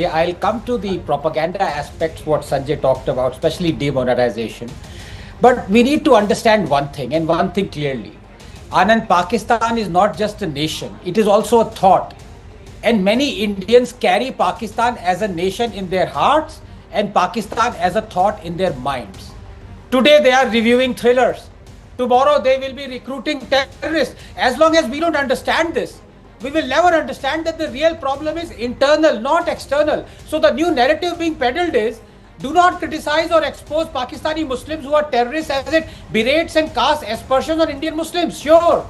I'll come to the propaganda aspects, what Sanjay talked about, especially demonetization. But we need to understand one thing, and one thing clearly. Anand, Pakistan is not just a nation, it is also a thought. And many Indians carry Pakistan as a nation in their hearts and Pakistan as a thought in their minds. Today they are reviewing thrillers. Tomorrow they will be recruiting terrorists. As long as we don't understand this, we will never understand that the real problem is internal, not external. So the new narrative being peddled is, do not criticize or expose Pakistani Muslims who are terrorists as it berates and casts aspersions on Indian Muslims. Sure.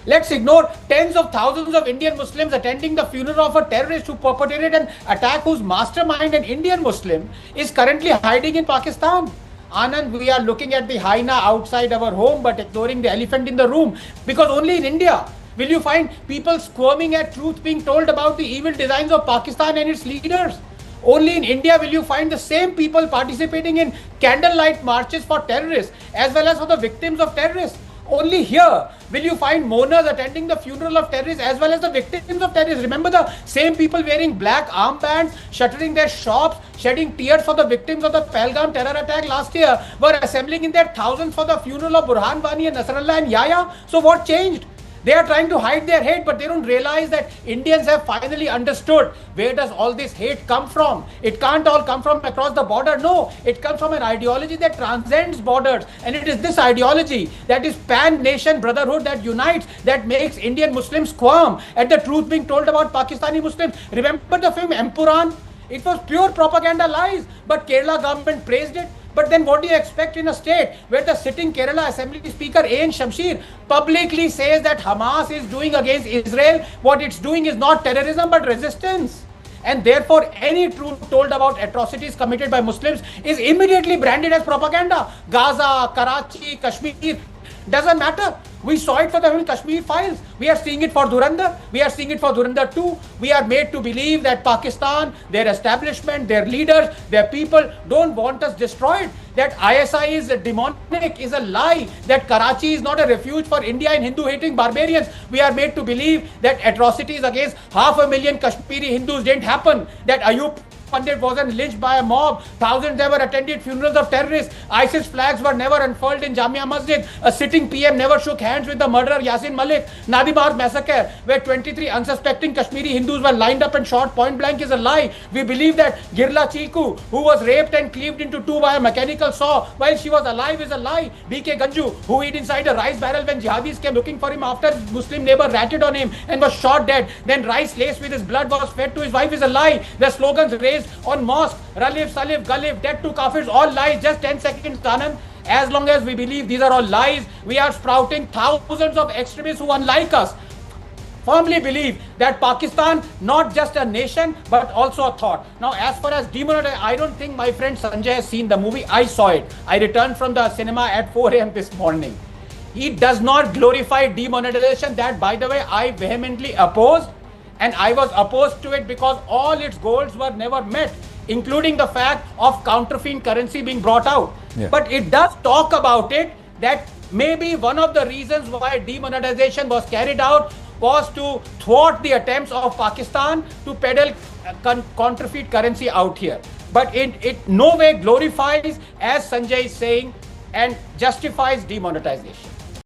Let's ignore tens of thousands of Indian Muslims attending the funeral of a terrorist who perpetrated an attack whose mastermind, an Indian Muslim, is currently hiding in Pakistan. Anand, we are looking at the hyena outside our home but ignoring the elephant in the room, because only in India will you find people squirming at truth being told about the evil designs of Pakistan and its leaders. Only in India will you find the same people participating in candlelight marches for terrorists as well as for the victims of terrorists. Only here will you find mourners attending the funeral of terrorists as well as the victims of terrorists. Remember, the same people wearing black armbands, shuttering their shops, shedding tears for the victims of the Pahalgam terror attack last year were assembling in their thousands for the funeral of Burhan Wani and Nasrallah and Yahya. So what changed? They are trying to hide their hate, but they don't realize that Indians have finally understood where does all this hate come from. It can't all come from across the border. No, it comes from an ideology that transcends borders. And it is this ideology that is pan-nation brotherhood that unites, that makes Indian Muslims squirm at the truth being told about Pakistani Muslims. Remember the film Empuran? It was pure propaganda lies, but Kerala government praised it. But then what do you expect in a state where the sitting Kerala Assembly Speaker A.N. Shamsheer publicly says that Hamas is doing against Israel, what it's doing is not terrorism but resistance. And therefore any truth told about atrocities committed by Muslims is immediately branded as propaganda. Gaza, Karachi, Kashmir, doesn't matter. We saw it for the Kashmir files. We are seeing it for Dhurandhar. We are seeing it for Dhurandhar 2. We are made to believe that Pakistan, their establishment, their leaders, their people don't want us destroyed. That ISI is demonic is a lie. That Karachi is not a refuge for India and Hindu-hating barbarians. We are made to believe that atrocities against 500,000 Kashmiri Hindus didn't happen. That Ayub Pandit wasn't lynched by a mob. Thousands never attended funerals of terrorists. ISIS flags were never unfurled in Jamia Masjid. A sitting PM never shook hands with the murderer Yasin Malik. Nadimar massacre, where 23 unsuspecting Kashmiri Hindus were lined up and shot point blank, is a lie. We believe that Girla Chiku, who was raped and cleaved into two by a mechanical saw while she was alive, is a lie. BK Ganju, who hid inside a rice barrel when jihadis came looking for him after his Muslim neighbor ratted on him and was shot dead. Then rice laced with his blood was fed to his wife, is a lie. The slogans raised on mosque, Ralif, Salif, Galif, dead to Kafirs, all lies. Just 10 seconds, Anand. As long as we believe these are all lies, we are sprouting thousands of extremists who, unlike us, firmly believe that Pakistan not just a nation but also a thought. Now, as far as demonetization, I don't think my friend Sanjay has seen the movie. I saw it. I returned from the cinema at 4 a.m. this morning. He does not glorify demonetization, that, by the way, I vehemently oppose. And I was opposed to it because all its goals were never met, including the fact of counterfeit currency being brought out. Yeah. But it does talk about it, that maybe one of the reasons why demonetization was carried out was to thwart the attempts of Pakistan to peddle counterfeit currency out here. But it no way glorifies, as Sanjay is saying, and justifies demonetization.